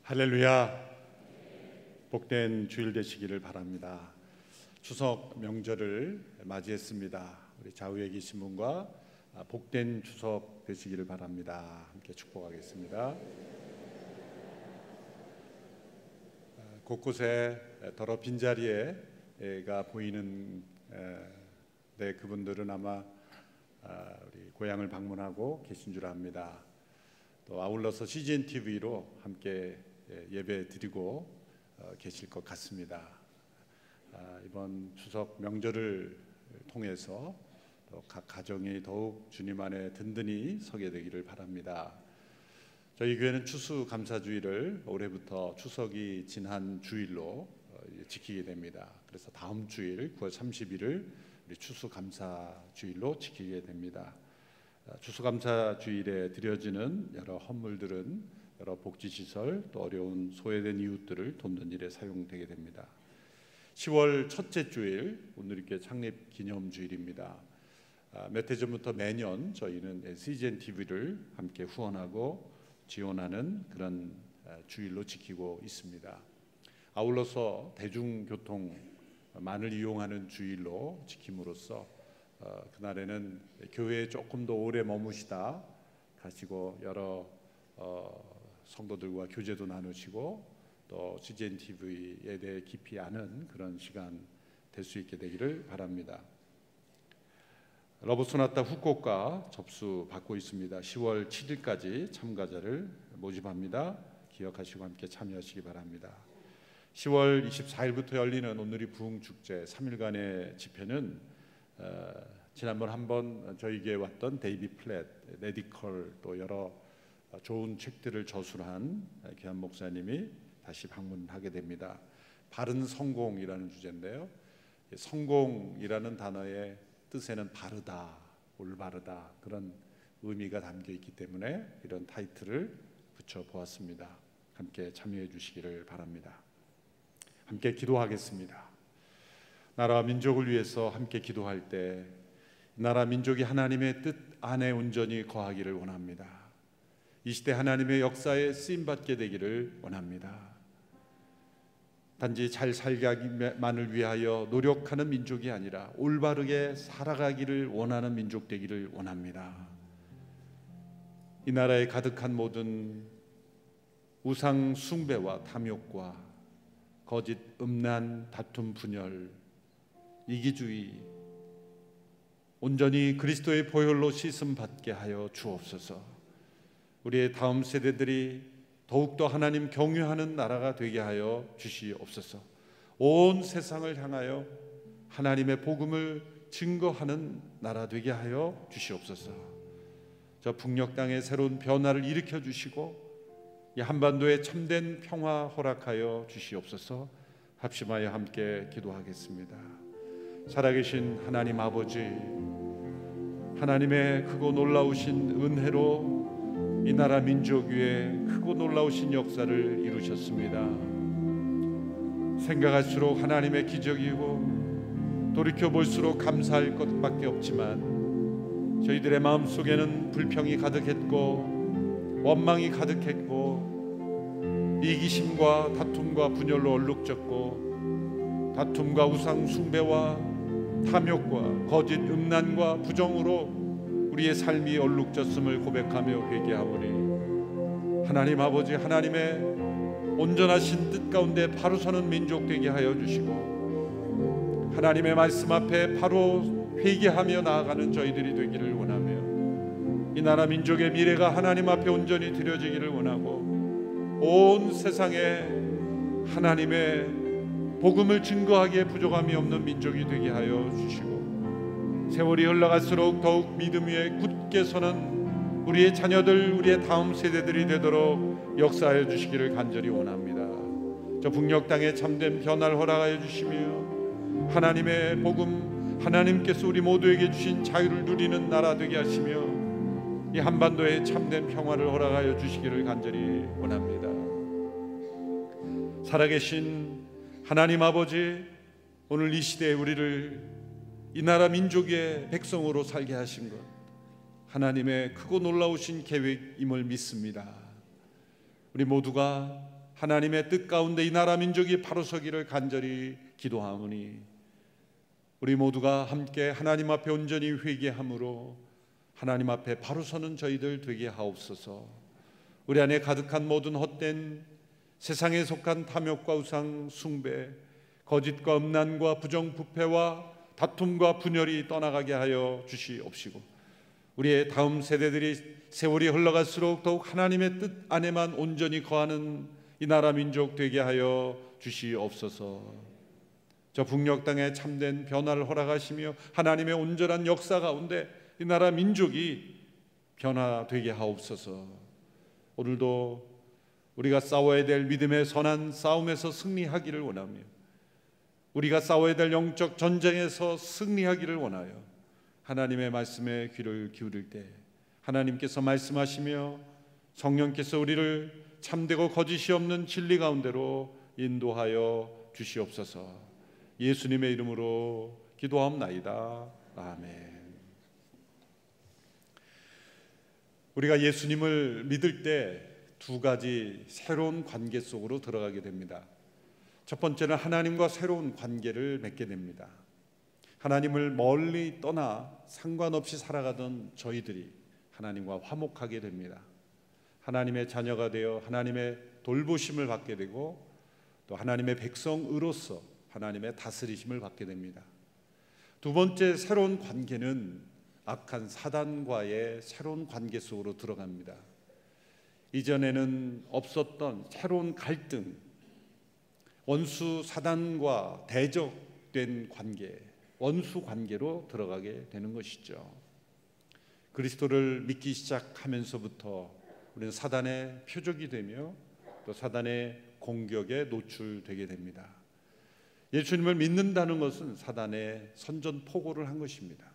할렐루야. 복된 주일 되시기를 바랍니다. 추석 명절을 맞이했습니다. 우리 좌우에 계신 분과 복된 추석 되시기를 바랍니다. 함께 축복하겠습니다. 곳곳에 더러 빈자리가 보이는 그분들은 아마 우리 고향을 방문하고 계신 줄 압니다. 또 아울러서 CGN TV로 함께 예배 드리고 계실 것 같습니다. 이번 추석 명절을 통해서 각 가정이 더욱 주님 안에 든든히 서게 되기를 바랍니다. 저희 교회는 추수감사주일을 올해부터 추석이 지난 주일로 지키게 됩니다. 그래서 다음 주일 9월 30일을 우리 추수감사주일로 지키게 됩니다. 추수감사주일에 드려지는 여러 헌물들은 여러 복지시설 또 어려운 소외된 이웃들을 돕는 일에 사용되게 됩니다. 10월 첫째 주일 오늘 교회 창립 기념주일입니다. 몇 해 전부터 매년 저희는 CGN TV를 함께 후원하고 지원하는 그런 주일로 지키고 있습니다. 아울러서 대중교통만을 이용하는 주일로 지킴으로써 그날에는 교회에 조금 더 오래 머무시다 가시고 여러 성도들과 교제도 나누시고 또 CGN TV에 대해 깊이 아는 그런 시간 될 수 있게 되기를 바랍니다. 러브 소나타 후쿠오카 접수 받고 있습니다. 10월 7일까지 참가자를 모집합니다. 기억하시고 함께 참여하시기 바랍니다. 10월 24일부터 열리는 오늘이 부흥축제 3일간의 집회는 지난번 한번 저희에게 왔던 데이비 플랫, 레디컬 또 여러 좋은 책들을 저술한 귀한 목사님이 다시 방문하게 됩니다. 바른 성공이라는 주제인데요. 성공이라는 단어의 뜻에는 바르다, 올바르다 그런 의미가 담겨 있기 때문에 이런 타이틀을 붙여보았습니다. 함께 참여해 주시기를 바랍니다. 함께 기도하겠습니다. 나라와 민족을 위해서 함께 기도할 때 나라 민족이 하나님의 뜻 안에 온전히 거하기를 원합니다. 이 시대 하나님의 역사에 쓰임받게 되기를 원합니다. 단지 잘 살기만을 위하여 노력하는 민족이 아니라 올바르게 살아가기를 원하는 민족 되기를 원합니다. 이 나라에 가득한 모든 우상 숭배와 탐욕과 거짓 음란 다툼 분열 이기주의 온전히 그리스도의 보혈로 씻음 받게 하여 주옵소서. 우리의 다음 세대들이 더욱더 하나님 경유하는 나라가 되게 하여 주시옵소서. 온 세상을 향하여 하나님의 복음을 증거하는 나라 되게 하여 주시옵소서. 저 북녘 땅에 새로운 변화를 일으켜 주시고 이 한반도에 참된 평화 허락하여 주시옵소서. 합심하여 함께 기도하겠습니다. 살아계신 하나님 아버지, 하나님의 크고 놀라우신 은혜로 이 나라 민족 위에 크고 놀라우신 역사를 이루셨습니다. 생각할수록 하나님의 기적이고 돌이켜 볼수록 감사할 것밖에 없지만 저희들의 마음속에는 불평이 가득했고 원망이 가득했고 이기심과 다툼과 분열로 얼룩졌고 다툼과 우상 숭배와 탐욕과 거짓 음란과 부정으로 우리의 삶이 얼룩졌음을 고백하며 회개하오니 하나님 아버지, 하나님의 온전하신 뜻 가운데 바로 서는 민족 되게 하여 주시고 하나님의 말씀 앞에 바로 회개하며 나아가는 저희들이 되기를 원하며 이 나라 민족의 미래가 하나님 앞에 온전히 드려지기를 원하고 온 세상에 하나님의 복음을 증거하기에 부족함이 없는 민족이 되게 하여 주시고 세월이 흘러갈수록 더욱 믿음 위에 굳게 서는 우리의 자녀들, 우리의 다음 세대들이 되도록 역사하여 주시기를 간절히 원합니다. 저 북녘 땅에 참된 변화를 허락하여 주시며 하나님의 복음, 하나님께서 우리 모두에게 주신 자유를 누리는 나라 되게 하시며 이 한반도에 참된 평화를 허락하여 주시기를 간절히 원합니다. 살아계신 하나님 아버지, 오늘 이 시대에 우리를 이 나라 민족의 백성으로 살게 하신 것 하나님의 크고 놀라우신 계획임을 믿습니다. 우리 모두가 하나님의 뜻 가운데 이 나라 민족이 바로 서기를 간절히 기도하오니 우리 모두가 함께 하나님 앞에 온전히 회개함으로 하나님 앞에 바로 서는 저희들 되게 하옵소서. 우리 안에 가득한 모든 헛된 세상에 속한 탐욕과 우상 숭배, 거짓과 음란과 부정부패와 다툼과 분열이 떠나가게 하여 주시옵시고, 우리의 다음 세대들이 세월이 흘러갈수록 더욱 하나님의 뜻 안에만 온전히 거하는 이 나라 민족 되게 하여 주시옵소서. 저 북녘 땅에 참된 변화를 허락하시며 하나님의 온전한 역사 가운데 이 나라 민족이 변화되게 하옵소서. 오늘도 우리가 싸워야 될 믿음의 선한 싸움에서 승리하기를 원하며, 우리가 싸워야 될 영적 전쟁에서 승리하기를 원하여 하나님의 말씀에 귀를 기울일 때 하나님께서 말씀하시며 성령께서 우리를 참되고 거짓이 없는 진리 가운데로 인도하여 주시옵소서. 예수님의 이름으로 기도하옵나이다. 아멘. 우리가 예수님을 믿을 때 두 가지 새로운 관계 속으로 들어가게 됩니다. 첫 번째는 하나님과 새로운 관계를 맺게 됩니다. 하나님을 멀리 떠나 상관없이 살아가던 저희들이 하나님과 화목하게 됩니다. 하나님의 자녀가 되어 하나님의 돌보심을 받게 되고 또 하나님의 백성으로서 하나님의 다스리심을 받게 됩니다. 두 번째 새로운 관계는 악한 사단과의 새로운 관계 속으로 들어갑니다. 이전에는 없었던 새로운 갈등, 원수 사단과 대적된 관계, 원수 관계로 들어가게 되는 것이죠. 그리스도를 믿기 시작하면서부터 우리는 사단의 표적이 되며 또 사단의 공격에 노출되게 됩니다. 예수님을 믿는다는 것은 사단의 선전포고를 한 것입니다.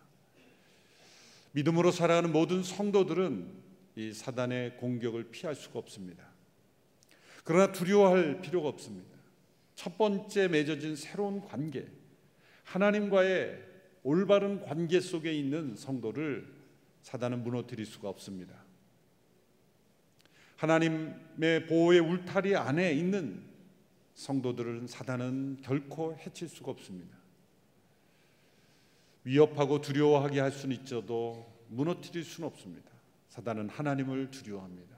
믿음으로 살아가는 모든 성도들은 이 사단의 공격을 피할 수가 없습니다. 그러나 두려워할 필요가 없습니다. 첫 번째 맺어진 새로운 관계, 하나님과의 올바른 관계 속에 있는 성도를 사단은 무너뜨릴 수가 없습니다. 하나님의 보호의 울타리 안에 있는 성도들은 사단은 결코 해칠 수가 없습니다. 위협하고 두려워하게 할 수는 있어도 무너뜨릴 수는 없습니다. 사단은 하나님을 두려워합니다.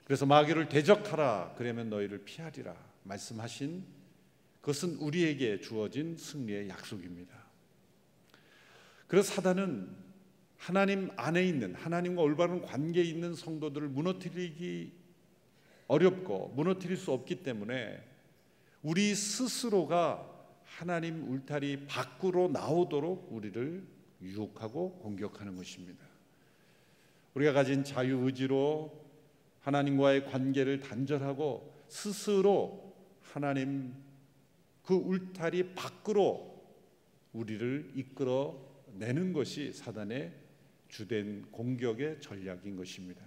그래서 마귀를 대적하라, 그러면 너희를 피하리라 말씀하신 그것은 우리에게 주어진 승리의 약속입니다. 그래서 사단은 하나님 안에 있는, 하나님과 올바른 관계에 있는 성도들을 무너뜨리기 어렵고 무너뜨릴 수 없기 때문에 우리 스스로가 하나님 울타리 밖으로 나오도록 우리를 유혹하고 공격하는 것입니다. 우리가 가진 자유의지로 하나님과의 관계를 단절하고 스스로 하나님 그 울타리 밖으로 우리를 이끌어내는 것이 사단의 주된 공격의 전략인 것입니다.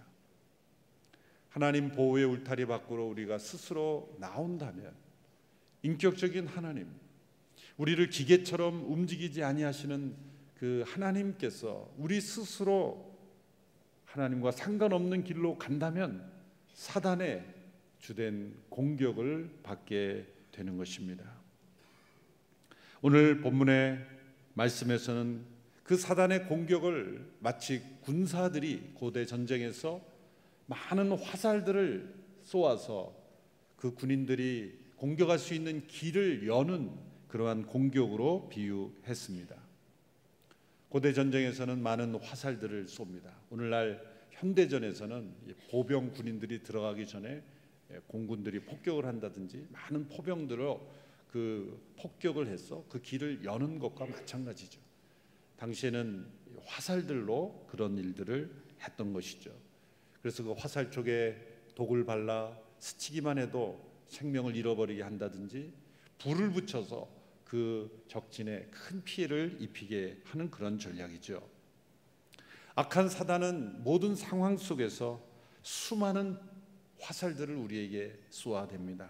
하나님 보호의 울타리 밖으로 우리가 스스로 나온다면 인격적인 하나님, 우리를 기계처럼 움직이지 아니하시는 그 하나님께서 우리 스스로 하나님과 상관없는 길로 간다면 사단의 주된 공격을 받게 되는 것입니다. 오늘 본문의 말씀에서는 그 사단의 공격을 마치 군사들이 고대 전쟁에서 많은 화살들을 쏘아서 그 군인들이 공격할 수 있는 길을 여는 그러한 공격으로 비유했습니다. 고대 전쟁에서는 많은 화살들을 쏩니다. 오늘날 현대전에서는 보병 군인들이 들어가기 전에 공군들이 폭격을 한다든지 많은 포병들로 그 폭격을 해서 그 길을 여는 것과 마찬가지죠. 당시에는 화살들로 그런 일들을 했던 것이죠. 그래서 그 화살 쪽에 독을 발라 스치기만 해도 생명을 잃어버리게 한다든지 불을 붙여서 그 적진에 큰 피해를 입히게 하는 그런 전략이죠. 악한 사단은 모든 상황 속에서 수많은 화살들을 우리에게 쏘아댑니다.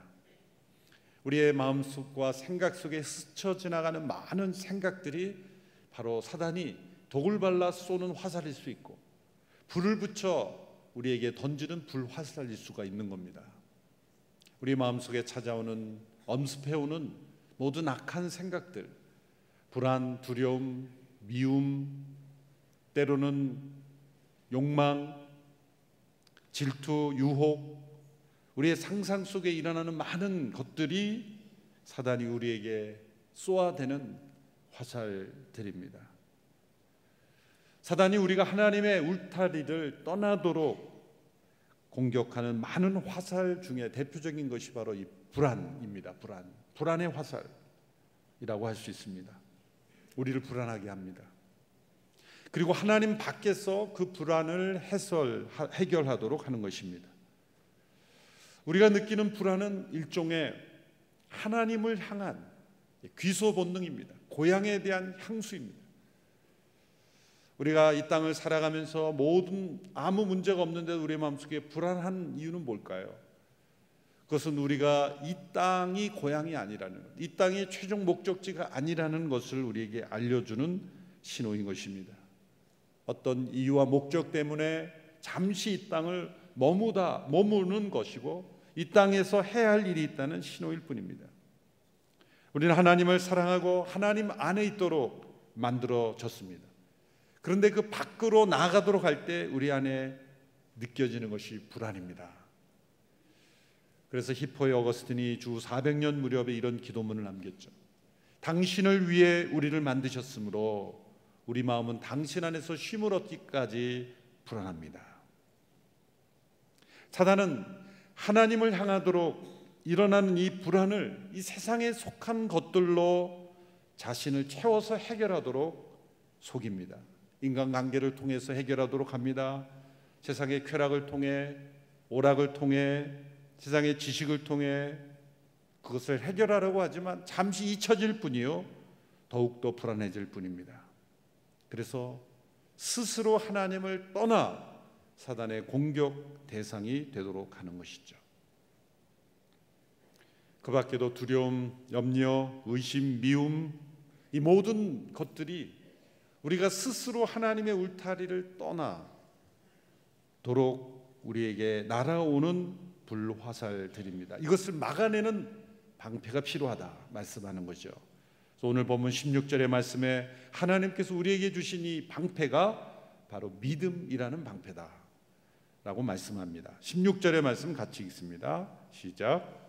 우리의 마음속과 생각 속에 스쳐 지나가는 많은 생각들이 바로 사단이 독을 발라 쏘는 화살일 수 있고 불을 붙여 우리에게 던지는 불화살일 수가 있는 겁니다. 우리 마음속에 찾아오는 엄습해오는 모든 악한 생각들, 불안, 두려움, 미움, 때로는 욕망, 질투, 유혹, 우리의 상상 속에 일어나는 많은 것들이 사단이 우리에게 쏘아대는 화살들입니다. 사단이 우리가 하나님의 울타리를 떠나도록 공격하는 많은 화살 중에 대표적인 것이 바로 이 불안입니다. 불안의 화살이라고 할 수 있습니다. 우리를 불안하게 합니다. 그리고 하나님 밖에서 그 불안을 해결하도록 하는 것입니다. 우리가 느끼는 불안은 일종의 하나님을 향한 귀소 본능입니다. 고향에 대한 향수입니다. 우리가 이 땅을 살아가면서 아무 문제가 없는데도 우리 마음속에 불안한 이유는 뭘까요? 그것은 우리가 이 땅이 고향이 아니라는 것, 이 땅이 최종 목적지가 아니라는 것을 우리에게 알려주는 신호인 것입니다. 어떤 이유와 목적 때문에 잠시 이 땅을 머무는 것이고 이 땅에서 해야 할 일이 있다는 신호일 뿐입니다. 우리는 하나님을 사랑하고 하나님 안에 있도록 만들어졌습니다. 그런데 그 밖으로 나가도록 할 때 우리 안에 느껴지는 것이 불안입니다. 그래서 히포의 어거스틴이 주 400년 무렵에 이런 기도문을 남겼죠. 당신을 위해 우리를 만드셨으므로 우리 마음은 당신 안에서 쉼을 얻기까지 불안합니다. 사단은 하나님을 향하도록 일어나는 이 불안을 이 세상에 속한 것들로 자신을 채워서 해결하도록 속입니다. 인간관계를 통해서 해결하도록 합니다. 세상의 쾌락을 통해, 오락을 통해, 세상의 지식을 통해 그것을 해결하려고 하지만 잠시 잊혀질 뿐이요 더욱더 불안해질 뿐입니다. 그래서 스스로 하나님을 떠나 사단의 공격 대상이 되도록 하는 것이죠. 그 밖에도 두려움, 염려, 의심, 미움, 이 모든 것들이 우리가 스스로 하나님의 울타리를 떠나도록 우리에게 날아오는 불화살들입니다. 이것을 막아내는 방패가 필요하다 말씀하는 거죠. 그래서 오늘 본문 16절의 말씀에 하나님께서 우리에게 주신 이 방패가 바로 믿음이라는 방패다 라고 말씀합니다. 16절의 말씀 같이 읽습니다. 시작.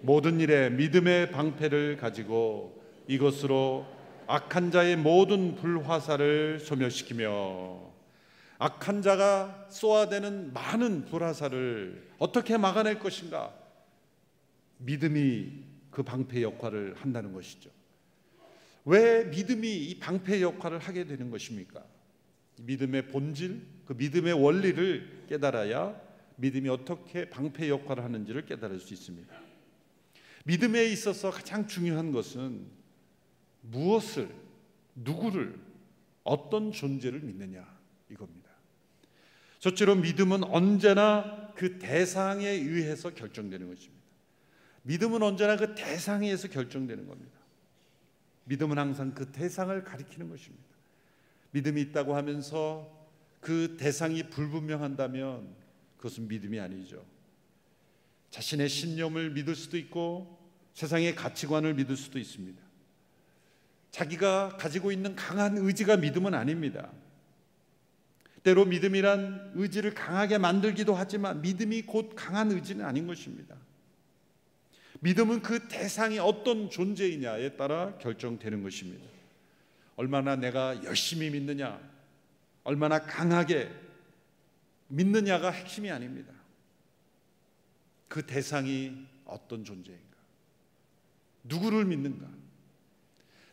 모든 일에 믿음의 방패를 가지고 이것으로 악한 자의 모든 불화살을 소멸시키며, 악한 자가 쏘아대는 많은 불화살을 어떻게 막아낼 것인가? 믿음이 그 방패 역할을 한다는 것이죠. 왜 믿음이 이 방패 역할을 하게 되는 것입니까? 믿음의 본질, 그 믿음의 원리를 깨달아야 믿음이 어떻게 방패 역할을 하는지를 깨달을 수 있습니다. 믿음에 있어서 가장 중요한 것은 무엇을, 누구를, 어떤 존재를 믿느냐 이겁니다. 첫째로 믿음은 언제나 그 대상에 의해서 결정되는 것입니다. 믿음은 언제나 그 대상에 의해서 결정되는 겁니다. 믿음은 항상 그 대상을 가리키는 것입니다. 믿음이 있다고 하면서 그 대상이 불분명한다면 그것은 믿음이 아니죠. 자신의 신념을 믿을 수도 있고 세상의 가치관을 믿을 수도 있습니다. 자기가 가지고 있는 강한 의지가 믿음은 아닙니다. 때로 믿음이란 의지를 강하게 만들기도 하지만 믿음이 곧 강한 의지는 아닌 것입니다. 믿음은 그 대상이 어떤 존재이냐에 따라 결정되는 것입니다. 얼마나 내가 열심히 믿느냐, 얼마나 강하게 믿느냐가 핵심이 아닙니다. 그 대상이 어떤 존재인가, 누구를 믿는가,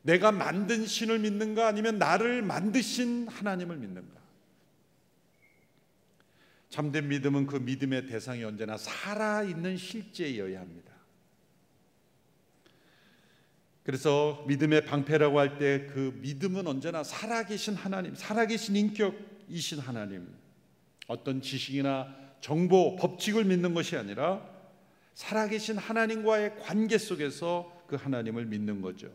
내가 만든 신을 믿는가 아니면 나를 만드신 하나님을 믿는가. 참된 믿음은 그 믿음의 대상이 언제나 살아있는 실제여야 합니다. 그래서 믿음의 방패라고 할 때 그 믿음은 언제나 살아계신 하나님, 살아계신 인격이신 하나님, 어떤 지식이나 정보, 법칙을 믿는 것이 아니라 살아계신 하나님과의 관계 속에서 그 하나님을 믿는 거죠.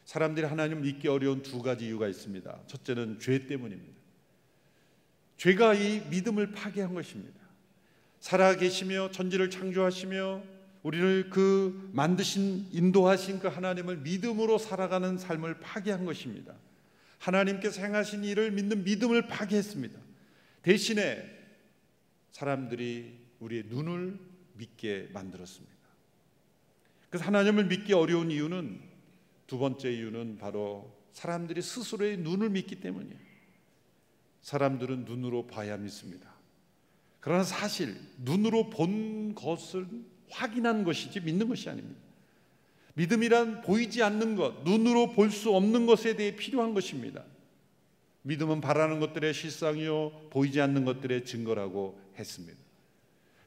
사람들이 하나님을 믿기 어려운 두 가지 이유가 있습니다. 첫째는 죄 때문입니다. 죄가 이 믿음을 파괴한 것입니다. 살아계시며 천지를 창조하시며 우리를 그 만드신 인도하신 그 하나님을 믿음으로 살아가는 삶을 파괴한 것입니다. 하나님께서 행하신 일을 믿는 믿음을 파괴했습니다. 대신에 사람들이 우리의 눈을 믿게 만들었습니다. 그래서 하나님을 믿기 어려운 이유는, 두 번째 이유는 바로 사람들이 스스로의 눈을 믿기 때문이에요. 사람들은 눈으로 봐야 믿습니다. 그러나 사실 눈으로 본 것을 확인한 것이지 믿는 것이 아닙니다. 믿음이란 보이지 않는 것, 눈으로 볼 수 없는 것에 대해 필요한 것입니다. 믿음은 바라는 것들의 실상이요 보이지 않는 것들의 증거라고 했습니다.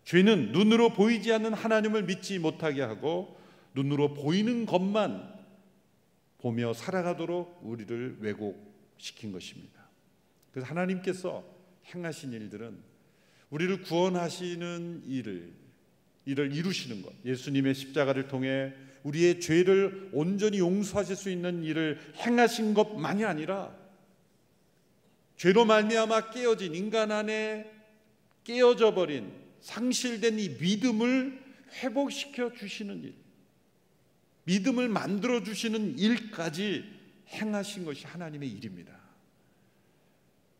죄는 눈으로 보이지 않는 하나님을 믿지 못하게 하고 눈으로 보이는 것만 보며 살아가도록 우리를 왜곡시킨 것입니다. 그래서 하나님께서 행하신 일들은 우리를 구원하시는 일을 이루시는 것, 예수님의 십자가를 통해 우리의 죄를 온전히 용서하실 수 있는 일을 행하신 것만이 아니라 죄로 말미암아 깨어진 인간 안에 깨어져 버린 상실된 이 믿음을 회복시켜 주시는 일, 믿음을 만들어 주시는 일까지 행하신 것이 하나님의 일입니다.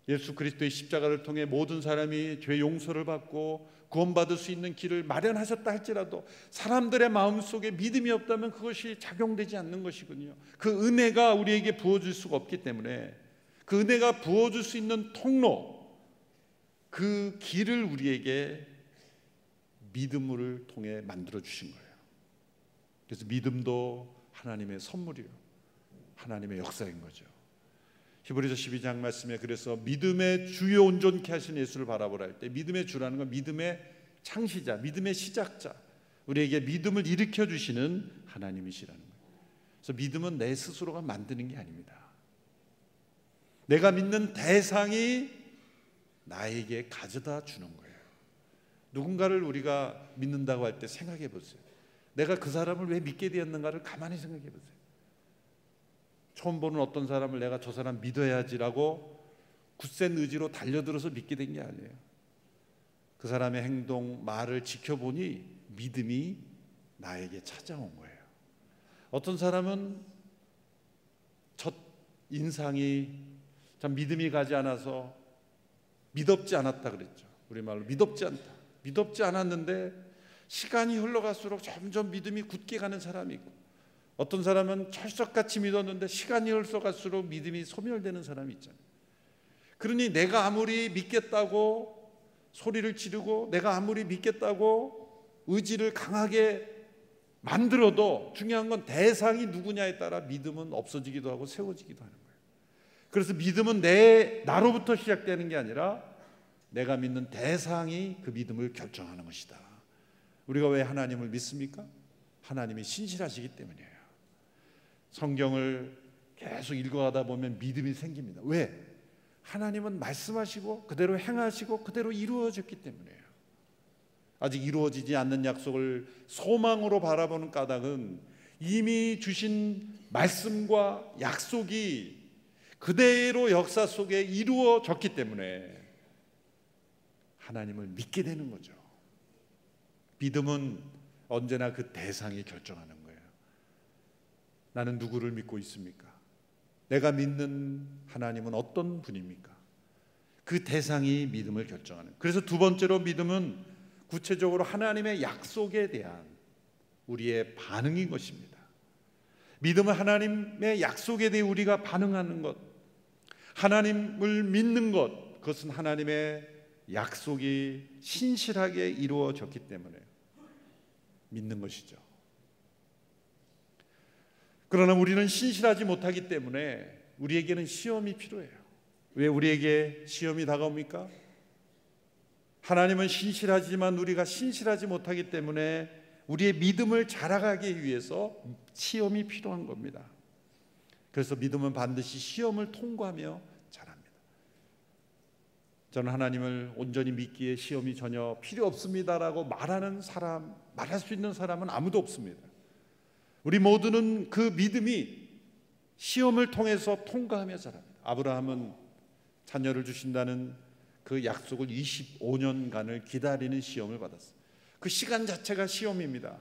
예수 그리스도의 십자가를 통해 모든 사람이 죄 용서를 받고 구원받을 수 있는 길을 마련하셨다 할지라도 사람들의 마음속에 믿음이 없다면 그것이 작용되지 않는 것이군요. 그 은혜가 우리에게 부어질 수가 없기 때문에 그 은혜가 부어줄 수 있는 통로, 그 길을 우리에게 믿음을 통해 만들어 주신 거예요. 그래서 믿음도 하나님의 선물이요, 하나님의 역사인 거죠. 히브리서 12장 말씀에 그래서 믿음의 주요 온전케 하신 예수를 바라보라 할 때, 믿음의 주라는 건 믿음의 창시자, 믿음의 시작자, 우리에게 믿음을 일으켜 주시는 하나님이시라는 거예요. 그래서 믿음은 내 스스로가 만드는 게 아닙니다. 내가 믿는 대상이 나에게 가져다 주는 거예요. 누군가를 우리가 믿는다고 할 때 생각해 보세요. 내가 그 사람을 왜 믿게 되었는가를 가만히 생각해 보세요. 처음 보는 어떤 사람을 내가 저 사람 믿어야지라고 굳센 의지로 달려들어서 믿게 된 게 아니에요. 그 사람의 행동, 말을 지켜보니 믿음이 나에게 찾아온 거예요. 어떤 사람은 첫 인상이 참 믿음이 가지 않아서 믿업지 않았다 그랬죠. 우리말로 믿업지 않다. 믿업지 않았는데 시간이 흘러갈수록 점점 믿음이 굳게 가는 사람이 있고, 어떤 사람은 철석같이 믿었는데 시간이 흘러갈수록 믿음이 소멸되는 사람이 있잖아요. 그러니 내가 아무리 믿겠다고 소리를 지르고 내가 아무리 믿겠다고 의지를 강하게 만들어도 중요한 건 대상이 누구냐에 따라 믿음은 없어지기도 하고 세워지기도 하는 거예요. 그래서 믿음은 나로부터 시작되는 게 아니라 내가 믿는 대상이 그 믿음을 결정하는 것이다. 우리가 왜 하나님을 믿습니까? 하나님이 신실하시기 때문이에요. 성경을 계속 읽어가다 보면 믿음이 생깁니다. 왜? 하나님은 말씀하시고 그대로 행하시고 그대로 이루어졌기 때문이에요. 아직 이루어지지 않는 약속을 소망으로 바라보는 까닭은 이미 주신 말씀과 약속이 그대로 역사 속에 이루어졌기 때문에 하나님을 믿게 되는 거죠. 믿음은 언제나 그 대상이 결정하는 거예요. 나는 누구를 믿고 있습니까? 내가 믿는 하나님은 어떤 분입니까? 그 대상이 믿음을 결정하는. 그래서 두 번째로 믿음은 구체적으로 하나님의 약속에 대한 우리의 반응인 것입니다. 믿음은 하나님의 약속에 대해 우리가 반응하는 것, 하나님을 믿는 것, 그것은 하나님의 약속이 신실하게 이루어졌기 때문에 믿는 것이죠. 그러나 우리는 신실하지 못하기 때문에 우리에게는 시험이 필요해요. 왜 우리에게 시험이 다가옵니까? 하나님은 신실하지만 우리가 신실하지 못하기 때문에 우리의 믿음을 자라가기 위해서 시험이 필요한 겁니다. 그래서 믿음은 반드시 시험을 통과하며 자랍니다. 저는 하나님을 온전히 믿기에 시험이 전혀 필요 없습니다라고 말할 수 있는 사람은 아무도 없습니다. 우리 모두는 그 믿음이 시험을 통해서 통과하며 자랍니다. 아브라함은 자녀를 주신다는 그 약속을 25년간을 기다리는 시험을 받았어요. 그 시간 자체가 시험입니다.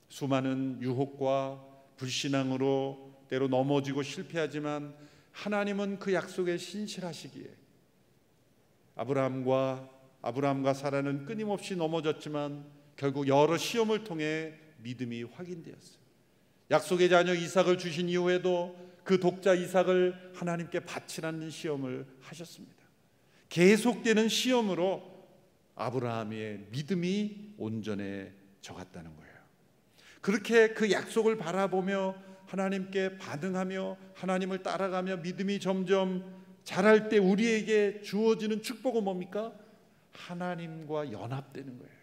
수많은 유혹과 불신앙으로 때로 넘어지고 실패하지만 하나님은 그 약속에 신실하시기에 아브라함과 사라는 끊임없이 넘어졌지만 결국 여러 시험을 통해 믿음이 확인되었어요. 약속의 자녀 이삭을 주신 이후에도 그 독자 이삭을 하나님께 바치라는 시험을 하셨습니다. 계속되는 시험으로 아브라함의 믿음이 온전해져 갔다는 거예요. 그렇게 그 약속을 바라보며 하나님께 반응하며 하나님을 따라가며 믿음이 점점 자랄 때 우리에게 주어지는 축복은 뭡니까? 하나님과 연합되는 거예요.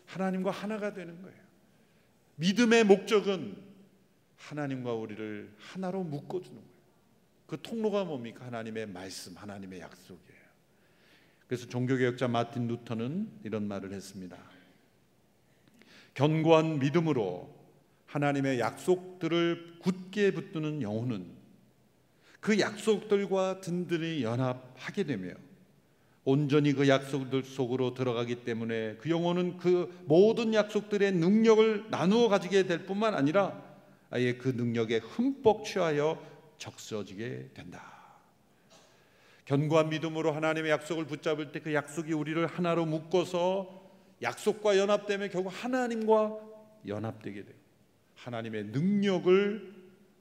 하나님과 하나가 되는 거예요. 믿음의 목적은 하나님과 우리를 하나로 묶어주는 거예요. 그 통로가 뭡니까? 하나님의 말씀, 하나님의 약속이에요. 그래서 종교개혁자 마틴 루터는 이런 말을 했습니다. 견고한 믿음으로 하나님의 약속들을 굳게 붙드는 영혼은 그 약속들과 든든히 연합하게 되며 온전히 그 약속들 속으로 들어가기 때문에 그 영혼은 그 모든 약속들의 능력을 나누어 가지게 될 뿐만 아니라 아예 그 능력에 흠뻑 취하여 적셔지게 된다. 견고한 믿음으로 하나님의 약속을 붙잡을 때 그 약속이 우리를 하나로 묶어서 약속과 연합되면 결국 하나님과 연합되게 돼요. 하나님의 능력을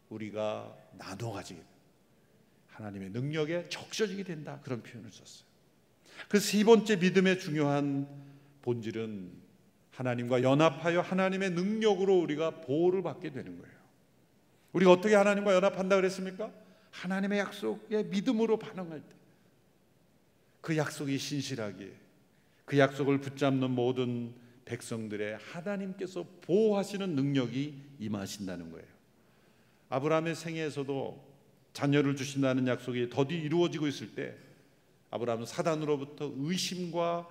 우리가 나눠 가지게 돼요. 하나님의 능력에 적셔지게 된다. 그런 표현을 썼어요. 그 세 번째 믿음의 중요한 본질은 하나님과 연합하여 하나님의 능력으로 우리가 보호를 받게 되는 거예요. 우리가 어떻게 하나님과 연합한다 그랬습니까? 하나님의 약속에 믿음으로 반응할 때 그 약속이 신실하게 그 약속을 붙잡는 모든 백성들의 하나님께서 보호하시는 능력이 임하신다는 거예요. 아브라함의 생애에서도 자녀를 주신다는 약속이 더디 이루어지고 있을 때 아브라함은 사단으로부터 의심과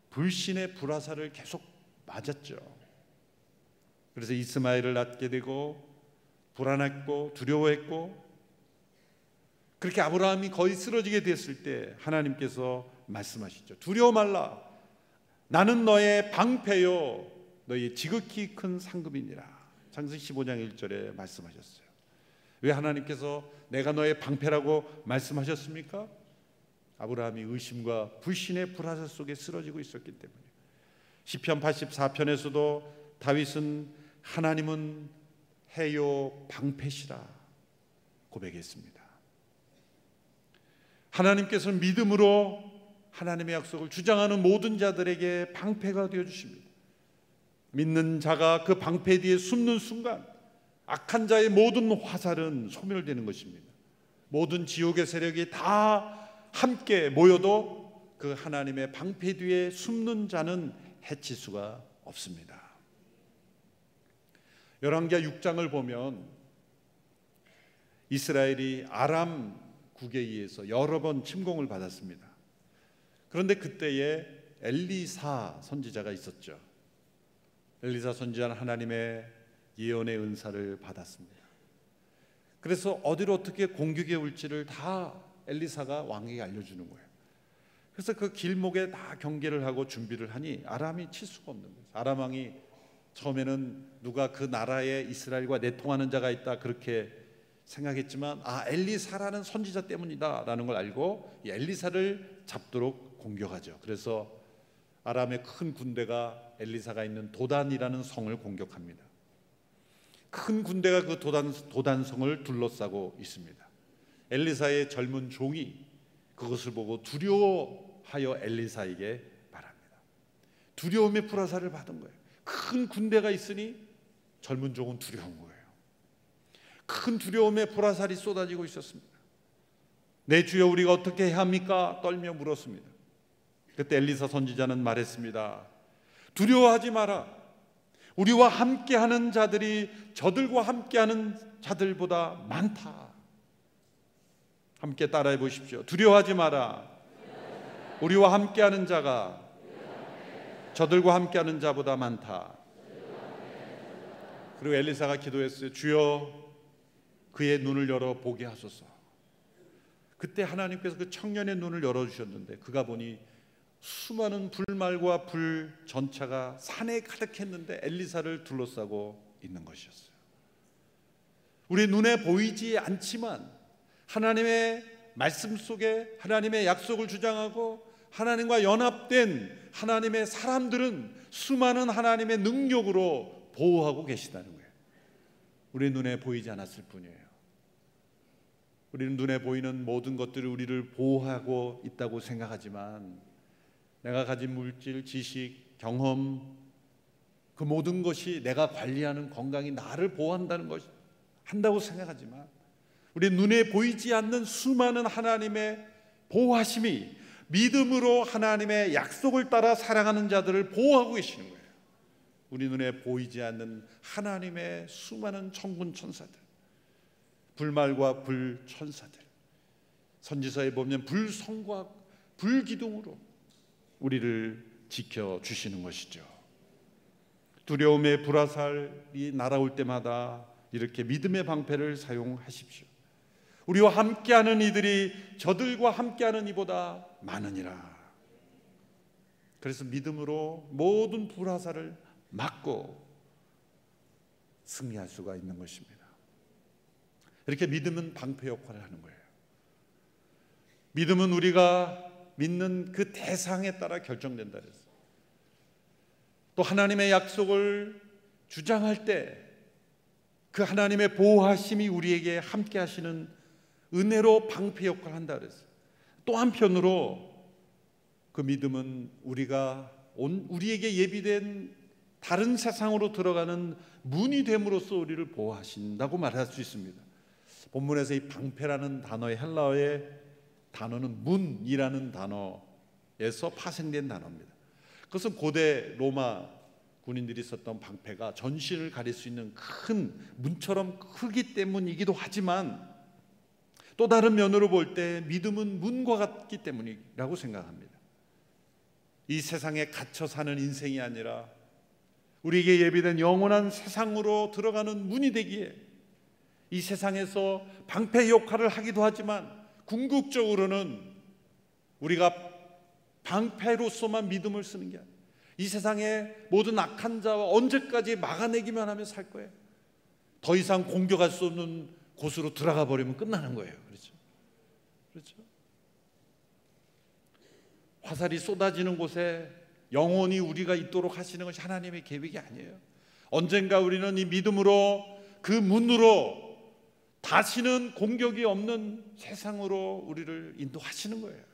불신의 불화살을 계속 맞았죠. 그래서 이스마엘을 낳게 되고 불안했고 두려워했고, 그렇게 아브라함이 거의 쓰러지게 됐을 때 하나님께서 말씀하시죠. 두려워 말라. 나는 너의 방패요 너의 지극히 큰 상급이니라. 창세기 15장 1절에 말씀하셨어요. 왜 하나님께서 내가 너의 방패라고 말씀하셨습니까? 아브라함이 의심과 불신의 불화살 속에 쓰러지고 있었기 때문에. 시편 84편에서도 다윗은 하나님은 해요 방패시라 고백했습니다. 하나님께서는 믿음으로 하나님의 약속을 주장하는 모든 자들에게 방패가 되어주십니다. 믿는 자가 그 방패 뒤에 숨는 순간 악한 자의 모든 화살은 소멸되는 것입니다. 모든 지옥의 세력이 다 함께 모여도 그 하나님의 방패 뒤에 숨는 자는 해칠 수가 없습니다. 열왕기하 6장을 보면 이스라엘이 아람 국에 의해서 여러 번 침공을 받았습니다. 그런데 그때에 엘리사 선지자가 있었죠. 엘리사 선지자는 하나님의 예언의 은사를 받았습니다. 그래서 어디로 어떻게 공격해 올지를 다 엘리사가 왕에게 알려주는 거예요. 그래서 그 길목에 다 경계를 하고 준비를 하니 아람이 칠 수가 없는 거예요. 아람 왕이 처음에는 누가 그 나라에 이스라엘과 내통하는 자가 있다 그렇게 생각했지만 엘리사라는 선지자 때문이다 라는 걸 알고 이 엘리사를 잡도록 공격하죠. 그래서 아람의 큰 군대가 엘리사가 있는 도단이라는 성을 공격합니다. 큰 군대가 그 도단성을 둘러싸고 있습니다. 엘리사의 젊은 종이 그것을 보고 두려워하여 엘리사에게 말합니다. 두려움의 불화살을 받은 거예요. 큰 군대가 있으니 젊은 종은 두려운 거예요. 큰 두려움의 불화살이 쏟아지고 있었습니다. 내 주여 우리가 어떻게 해야 합니까? 떨며 물었습니다. 그때 엘리사 선지자는 말했습니다. 두려워하지 마라. 우리와 함께하는 자들이 저들과 함께하는 자들보다 많다. 함께 따라해 보십시오. 두려워하지 마라. 우리와 함께하는 자가 저들과 함께하는 자보다 많다. 그리고 엘리사가 기도했어요. 주여 그의 눈을 열어 보게 하소서. 그때 하나님께서 그 청년의 눈을 열어주셨는데 그가 보니 수많은 불말과 불 전차가 산에 가득했는데 엘리사를 둘러싸고 있는 것이었어요. 우리 눈에 보이지 않지만 하나님의 말씀 속에 하나님의 약속을 주장하고 하나님과 연합된 하나님의 사람들은 수많은 하나님의 능력으로 보호하고 계시다는 거예요. 우리 눈에 보이지 않았을 뿐이에요. 우리는 눈에 보이는 모든 것들이 우리를 보호하고 있다고 생각하지만 내가 가진 물질, 지식, 경험 그 모든 것이 내가 관리하는 건강이 나를 보호한다는 것이 한다고 생각하지만 우리 눈에 보이지 않는 수많은 하나님의 보호하심이 믿음으로 하나님의 약속을 따라 살아가는 자들을 보호하고 계시는 거예요. 우리 눈에 보이지 않는 하나님의 수많은 천군 천사들, 불말과 불 천사들, 선지서에 보면 불성과 불기둥으로 우리를 지켜주시는 것이죠. 두려움의 불화살이 날아올 때마다 이렇게 믿음의 방패를 사용하십시오. 우리와 함께하는 이들이 저들과 함께하는 이보다 많으니라. 그래서 믿음으로 모든 불화살을 막고 승리할 수가 있는 것입니다. 이렇게 믿음은 방패 역할을 하는 거예요. 믿음은 우리가 믿는 그 대상에 따라 결정된다 그랬어요. 또 하나님의 약속을 주장할 때 그 하나님의 보호하심이 우리에게 함께 하시는 은혜로 방패 역할을 한다 그랬어요. 또 한편으로 그 믿음은 우리에게 예비된 다른 세상으로 들어가는 문이 됨으로써 우리를 보호하신다고 말할 수 있습니다. 본문에서 이 방패라는 단어의 헬라어의 단어는 문이라는 단어에서 파생된 단어입니다. 그것은 고대 로마 군인들이 썼던 방패가 전신을 가릴 수 있는 큰 문처럼 크기 때문이기도 하지만 또 다른 면으로 볼 때 믿음은 문과 같기 때문이라고 생각합니다. 이 세상에 갇혀 사는 인생이 아니라 우리에게 예비된 영원한 세상으로 들어가는 문이 되기에 이 세상에서 방패 역할을 하기도 하지만 궁극적으로는 우리가 방패로서만 믿음을 쓰는 게 아니에요. 이 세상의 모든 악한 자와 언제까지 막아내기만 하며 살 거예요. 더 이상 공격할 수 없는 곳으로 들어가 버리면 끝나는 거예요. 그렇죠? 화살이 쏟아지는 곳에 영원히 우리가 있도록 하시는 것이 하나님의 계획이 아니에요. 언젠가 우리는 이 믿음으로 그 문으로 다시는 공격이 없는 세상으로 우리를 인도하시는 거예요.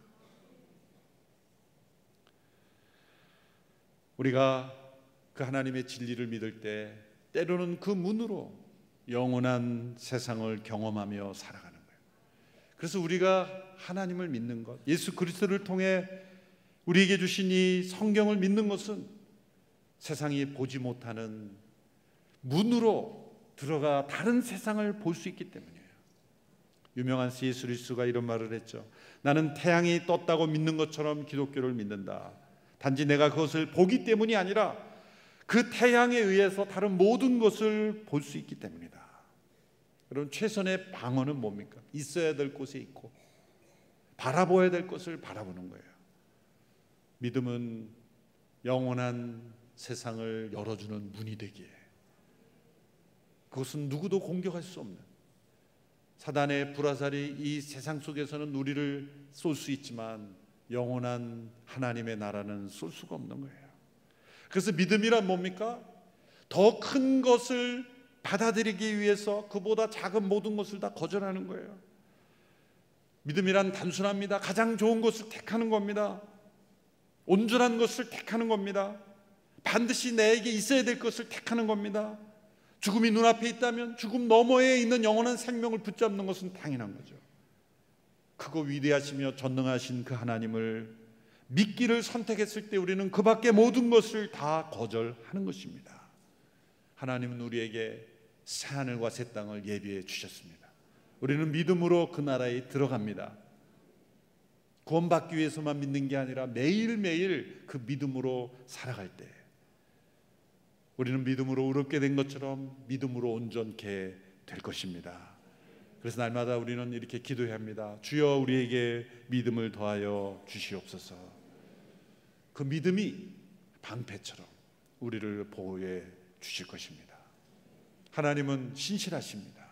우리가 그 하나님의 진리를 믿을 때 때로는 그 문으로 영원한 세상을 경험하며 살아가는 거예요. 그래서 우리가 하나님을 믿는 것, 예수 그리스도를 통해 우리에게 주신 이 성경을 믿는 것은 세상이 보지 못하는 문으로 들어가 다른 세상을 볼 수 있기 때문이에요. 유명한 C.S. 루이스가 이런 말을 했죠. 나는 태양이 떴다고 믿는 것처럼 기독교를 믿는다. 단지 내가 그것을 보기 때문이 아니라 그 태양에 의해서 다른 모든 것을 볼 수 있기 때문이다. 여러분, 최선의 방어는 뭡니까? 있어야 될 곳에 있고 바라보아야 될 것을 바라보는 거예요. 믿음은 영원한 세상을 열어주는 문이 되기에 그것은 누구도 공격할 수 없는 사단의 불화살이 이 세상 속에서는 우리를 쏠 수 있지만 영원한 하나님의 나라는 쏠 수가 없는 거예요. 그래서 믿음이란 뭡니까? 더 큰 것을 받아들이기 위해서 그보다 작은 모든 것을 다 거절하는 거예요. 믿음이란 단순합니다. 가장 좋은 것을 택하는 겁니다. 온전한 것을 택하는 겁니다. 반드시 내게 있어야 될 것을 택하는 겁니다. 죽음이 눈앞에 있다면 죽음 너머에 있는 영원한 생명을 붙잡는 것은 당연한 거죠. 크고 위대하시며 전능하신 그 하나님을 믿기를 선택했을 때 우리는 그 밖의 모든 것을 다 거절하는 것입니다. 하나님은 우리에게 새하늘과 새 땅을 예비해 주셨습니다. 우리는 믿음으로 그 나라에 들어갑니다. 구원받기 위해서만 믿는 게 아니라 매일매일 그 믿음으로 살아갈 때 우리는 믿음으로 의롭게 된 것처럼 믿음으로 온전케 될 것입니다. 그래서 날마다 우리는 이렇게 기도해야 합니다. 주여 우리에게 믿음을 더하여 주시옵소서. 그 믿음이 방패처럼 우리를 보호해 주실 것입니다. 하나님은 신실하십니다.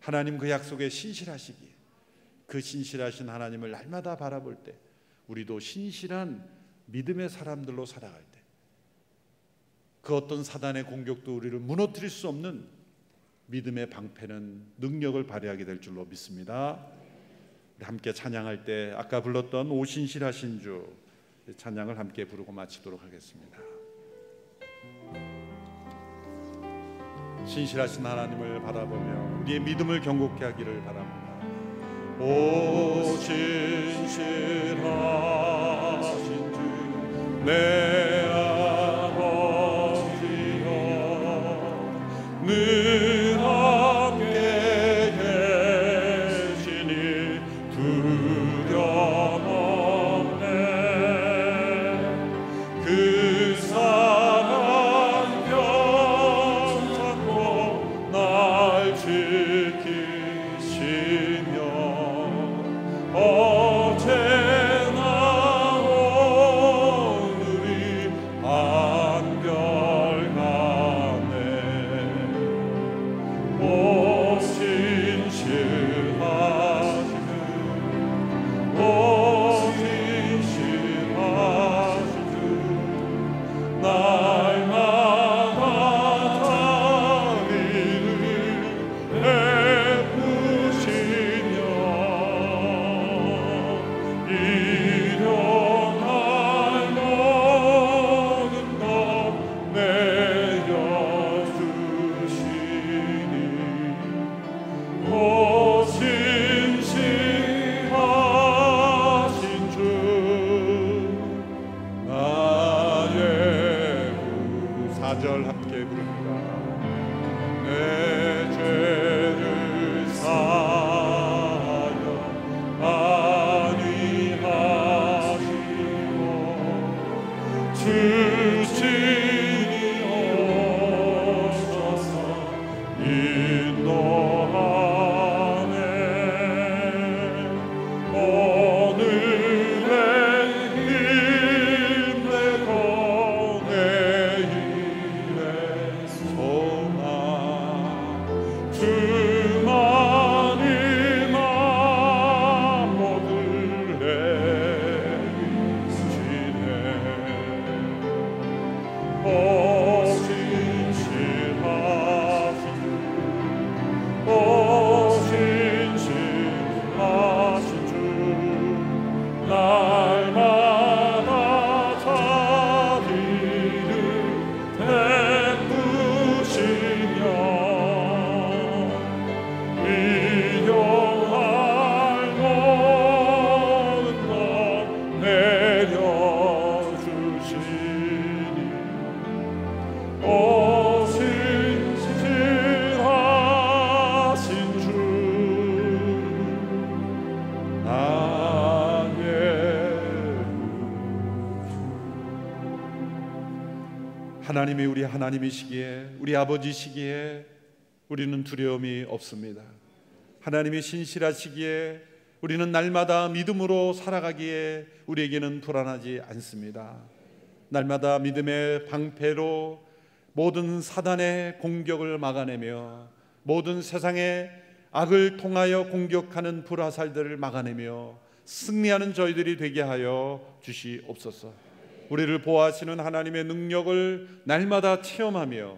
하나님 그 약속에 신실하시기에 그 신실하신 하나님을 날마다 바라볼 때 우리도 신실한 믿음의 사람들로 살아갈 때 그 어떤 사단의 공격도 우리를 무너뜨릴 수 없는 믿음의 방패는 능력을 발휘하게 될 줄로 믿습니다. 우리 함께 찬양할 때 아까 불렀던 오 신실하신 주 찬양을 함께 부르고 마치도록 하겠습니다. 신실하신 하나님을 바라보며 우리의 믿음을 경고케 하기를 바랍니다. 오 신실하신 주 내 아버지여 늘 함께 계시니 두려움 없네. 그 사랑 편찮고 날 지키시며 어제나 오늘이 한결같네. 오 신실하시는 오 신실하신 주 날마다 자비를 베푸시며 일용할 모든 것 내려주시니 오 신실하신 주 나의 구 4절 함께 부릅니다. 내 죄를 사하여 안위하시고 주신이 오셔서 인도하네. 오늘의 힘내고 내일의 소망 주만이 만모를 내리시네. 오 신실하신 주 오 신실하신 주 날마다 자비를 베푸시며 일용할 모든 것 내려주시니 오 신실하신 주 나의 하나님이 우리 하나님이시기에 우리 아버지시기에 우리는 두려움이 없습니다. 하나님이 신실하시기에 우리는 날마다 믿음으로 살아가기에 우리에게는 불안하지 않습니다. 날마다 믿음의 방패로 모든 사단의 공격을 막아내며 모든 세상의 악을 통하여 공격하는 불화살들을 막아내며 승리하는 저희들이 되게 하여 주시옵소서. 우리를 보호하시는 하나님의 능력을 날마다 체험하며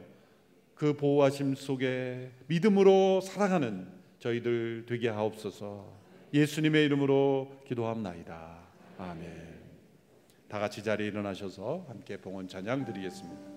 그 보호하심 속에 믿음으로 살아가는 저희들 되게 하옵소서. 예수님의 이름으로 기도합나이다. 아멘. 다 같이 자리에 일어나셔서 함께 봉헌 찬양 드리겠습니다.